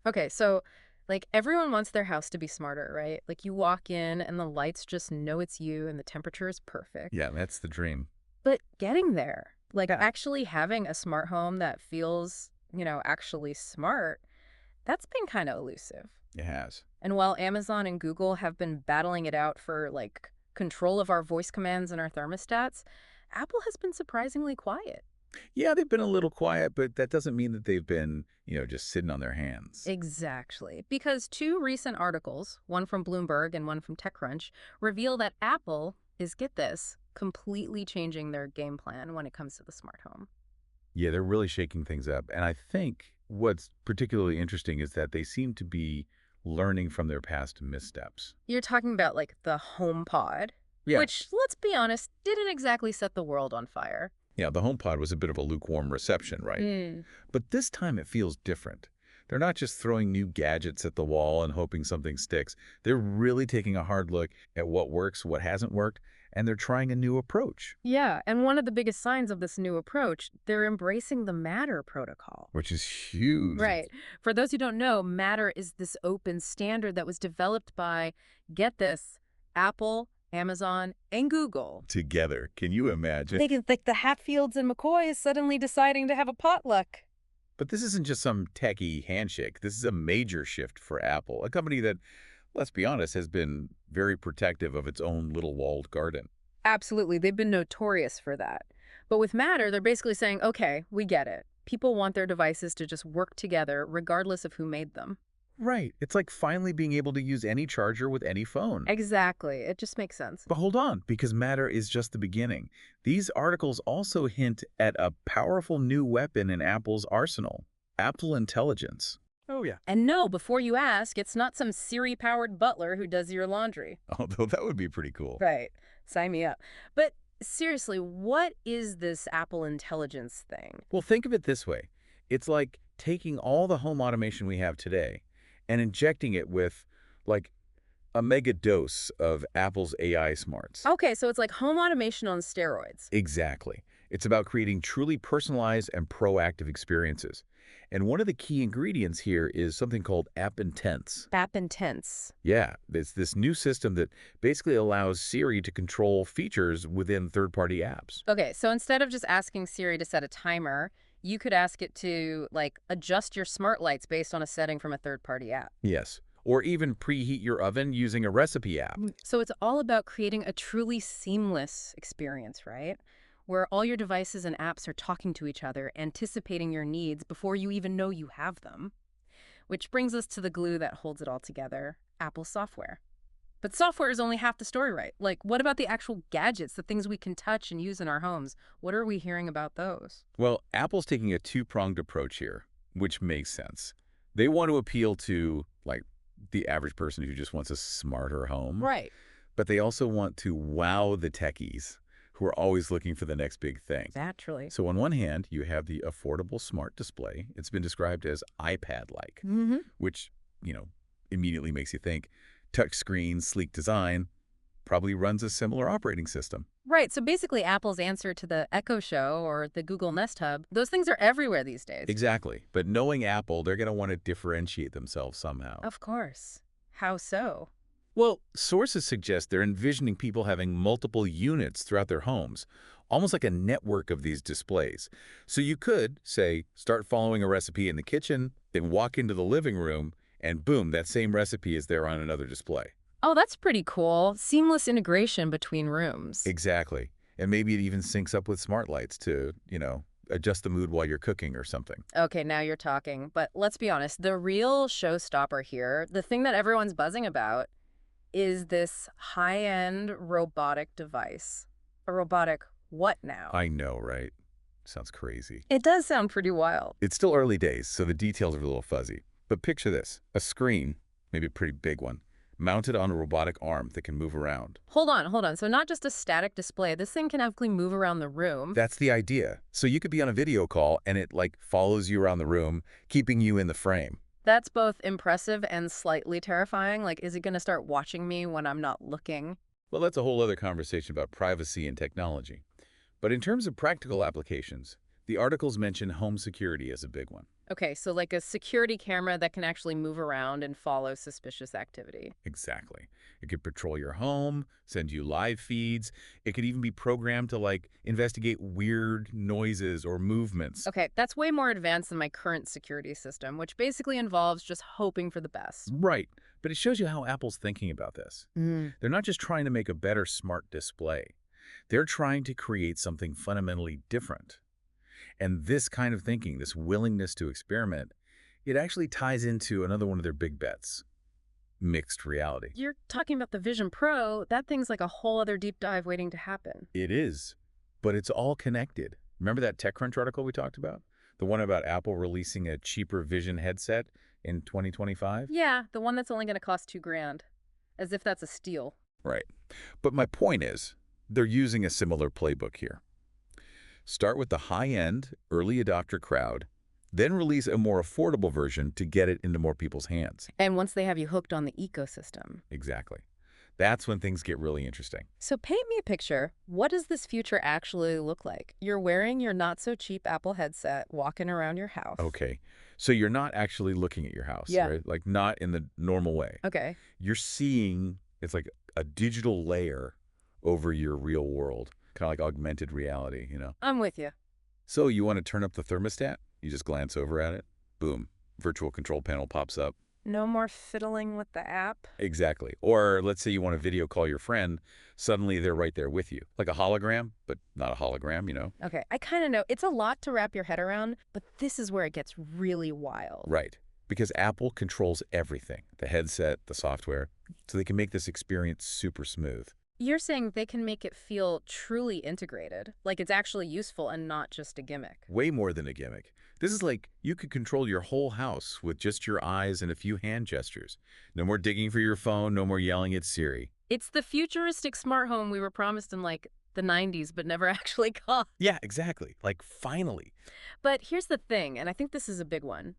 Okay, so like everyone wants their house to be smarter, right? Like you walk in and the lights just know it's you and the temperature is perfect. Yeah, that's the dream. But getting there, like Yeah, actually having a smart home that feels, actually smart, that's been kind of elusive. it has. And while Amazon and Google have been battling it out for like control of our voice commands and our thermostats, Apple has been surprisingly quiet. Yeah, they've been a little quiet, but that doesn't mean that they've been, just sitting on their hands. Exactly. Because two recent articles, one from Bloomberg and one from TechCrunch, reveal that Apple is, get this, completely changing their game plan when it comes to the smart home. Yeah, they're really shaking things up. And I think what's particularly interesting is that they seem to be learning from their past missteps. You're talking about like the HomePod, Yeah. which, let's be honest, didn't exactly set the world on fire. Yeah, the HomePod was a bit of a lukewarm reception, right? Hmm. But this time it feels different. They're not just throwing new gadgets at the wall and hoping something sticks. They're really taking a hard look at what works, what hasn't worked, and they're trying a new approach, Yeah, and one of the biggest signs of this new approach, they're embracing the Matter protocol. which is huge. Right. For those who don't know, Matter is this open standard that was developed by, get this, Apple, Amazon, and Google. Together. Can you imagine? They can like the Hatfields and McCoys suddenly deciding to have a potluck. But this isn't just some techie handshake. This is a major shift for Apple, a company that, let's be honest, has been very protective of its own little walled garden. Absolutely. They've been notorious for that. But with Matter, they're basically saying, okay, we get it. People want their devices to just work together regardless of who made them. Right. It's like finally being able to use any charger with any phone. Exactly. It just makes sense. But hold on, because Matter is just the beginning. These articles also hint at a powerful new weapon in Apple's arsenal, Apple Intelligence. Oh, yeah. And no, before you ask, it's not some Siri-powered butler who does your laundry. Although that would be pretty cool. Right. Sign me up. But seriously, what is this Apple Intelligence thing? Well, think of it this way. It's like taking all the home automation we have today and injecting it with, like, a mega dose of Apple's AI smarts. Okay, so it's like home automation on steroids. Exactly. It's about creating truly personalized and proactive experiences. And one of the key ingredients here is something called App Intense. App Intense. Yeah, it's this new system that basically allows Siri to control features within third-party apps. Okay, so instead of just asking Siri to set a timer, you could ask it to, like, adjust your smart lights based on a setting from a third-party app. Yes. Or even preheat your oven using a recipe app. So it's all about creating a truly seamless experience, right? Where all your devices and apps are talking to each other, anticipating your needs before you even know you have them. Which brings us to the glue that holds it all together, Apple software. But software is only half the story, right? Like, what about the actual gadgets, the things we can touch and use in our homes? What are we hearing about those? Well, Apple's taking a two-pronged approach here, which makes sense. They want to appeal to, like, the average person who just wants a smarter home, Right. but they also want to wow the techies who are always looking for the next big thing. Naturally. So on one hand, you have the affordable smart display. It's been described as iPad-like, Mm-hmm. which, immediately makes you think touchscreen, sleek design, probably runs a similar operating system. Right. So basically, Apple's answer to the Echo Show or the Google Nest Hub, those things are everywhere these days. Exactly. But knowing Apple, they're going to want to differentiate themselves somehow. Of course. How so? Well, sources suggest they're envisioning people having multiple units throughout their homes, almost like a network of these displays. So you could, say, start following a recipe in the kitchen, then walk into the living room, and boom, that same recipe is there on another display. Oh, that's pretty cool. Seamless integration between rooms. Exactly. And maybe it even syncs up with smart lights to, adjust the mood while you're cooking or something. Okay, now you're talking. But let's be honest, the real showstopper here, the thing that everyone's buzzing about, is this high-end robotic device. A robotic what now? I know, right? Sounds crazy. It does sound pretty wild. It's still early days, so the details are a little fuzzy. But picture this, a screen, maybe a pretty big one, mounted on a robotic arm that can move around. Hold on. So not just a static display. This thing can actually move around the room. That's the idea. So you could be on a video call and it follows you around the room, keeping you in the frame. That's both impressive and slightly terrifying. Like, is it going to start watching me when I'm not looking? Well, that's a whole other conversation about privacy and technology. But in terms of practical applications, the articles mention home security as a big one. Okay, so like a security camera that can actually move around and follow suspicious activity. Exactly. It could patrol your home, send you live feeds. It could even be programmed to, like, investigate weird noises or movements. Okay, that's way more advanced than my current security system, which basically involves just hoping for the best. Right. But it shows you how Apple's thinking about this. Mm. They're not just trying to make a better smart display. They're trying to create something fundamentally different. And this kind of thinking, this willingness to experiment, it actually ties into another one of their big bets, mixed reality. You're talking about the Vision Pro. That thing's like a whole other deep dive waiting to happen. It is, but it's all connected. Remember that TechCrunch article we talked about? The one about Apple releasing a cheaper Vision headset in 2025? Yeah, the one that's only going to cost 2 grand. As if that's a steal. Right. But my point is, they're using a similar playbook here. Start with the high-end, early adopter crowd, then release a more affordable version to get it into more people's hands. And once they have you hooked on the ecosystem. Exactly. That's when things get really interesting. So paint me a picture. What does this future actually look like? You're wearing your not-so-cheap Apple headset, walking around your house. Okay. So you're not actually looking at your house, Yeah. right? Like, not in the normal way. Okay. You're seeing, it's like a digital layer over your real world, kind of like augmented reality, you know? I'm with you. So you want to turn up the thermostat? You just glance over at it. Boom. Virtual control panel pops up. No more fiddling with the app? Exactly. Or let's say you want to video call your friend. Suddenly they're right there with you. Like a hologram, but not a hologram, you know? Okay, I kind of know. It's a lot to wrap your head around, but this is where it gets really wild. Right. Because Apple controls everything. The headset, the software. So they can make this experience super smooth. You're saying they can make it feel truly integrated, like it's actually useful and not just a gimmick. Way more than a gimmick. This is like you could control your whole house with just your eyes and a few hand gestures. No more digging for your phone, no more yelling at Siri. It's the futuristic smart home we were promised in like the 90s but never actually got. Yeah, exactly. Like, finally. But here's the thing, and I think this is a big one.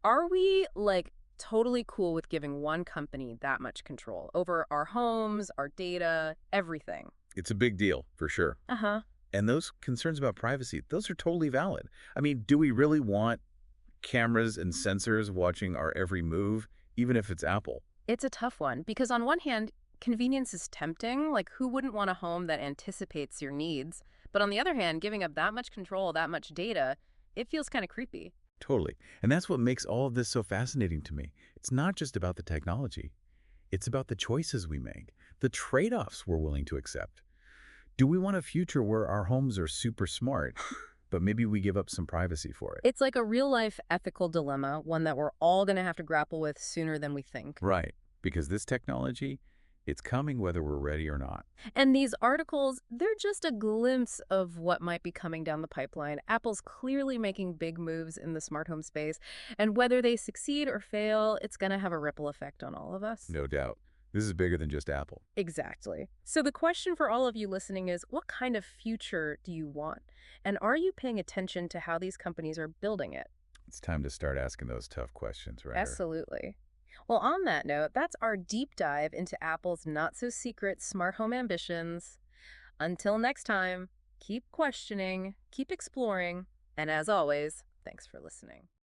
Are we like totally cool with giving one company that much control over our homes, our data, everything? It's a big deal, for sure. Uh-huh. And those concerns about privacy, those are totally valid. I mean, do we really want cameras and sensors watching our every move, even if it's Apple? It's a tough one because on one hand, convenience is tempting. Like, who wouldn't want a home that anticipates your needs? But on the other hand, giving up that much control, that much data, it feels kind of creepy. Totally. And that's what makes all of this so fascinating to me. It's not just about the technology. It's about the choices we make, the trade-offs we're willing to accept. Do we want a future where our homes are super smart, but maybe we give up some privacy for it? It's like a real-life ethical dilemma, one that we're all going to have to grapple with sooner than we think. Right. Because this technology, it's coming whether we're ready or not. And these articles, they're just a glimpse of what might be coming down the pipeline. Apple's clearly making big moves in the smart home space, and whether they succeed or fail, it's going to have a ripple effect on all of us. No doubt. This is bigger than just Apple. Exactly. So the question for all of you listening is, what kind of future do you want? And are you paying attention to how these companies are building it? It's time to start asking those tough questions, right? Absolutely. Well, on that note, that's our deep dive into Apple's not-so-secret smart home ambitions. Until next time, keep questioning, keep exploring, and as always, thanks for listening.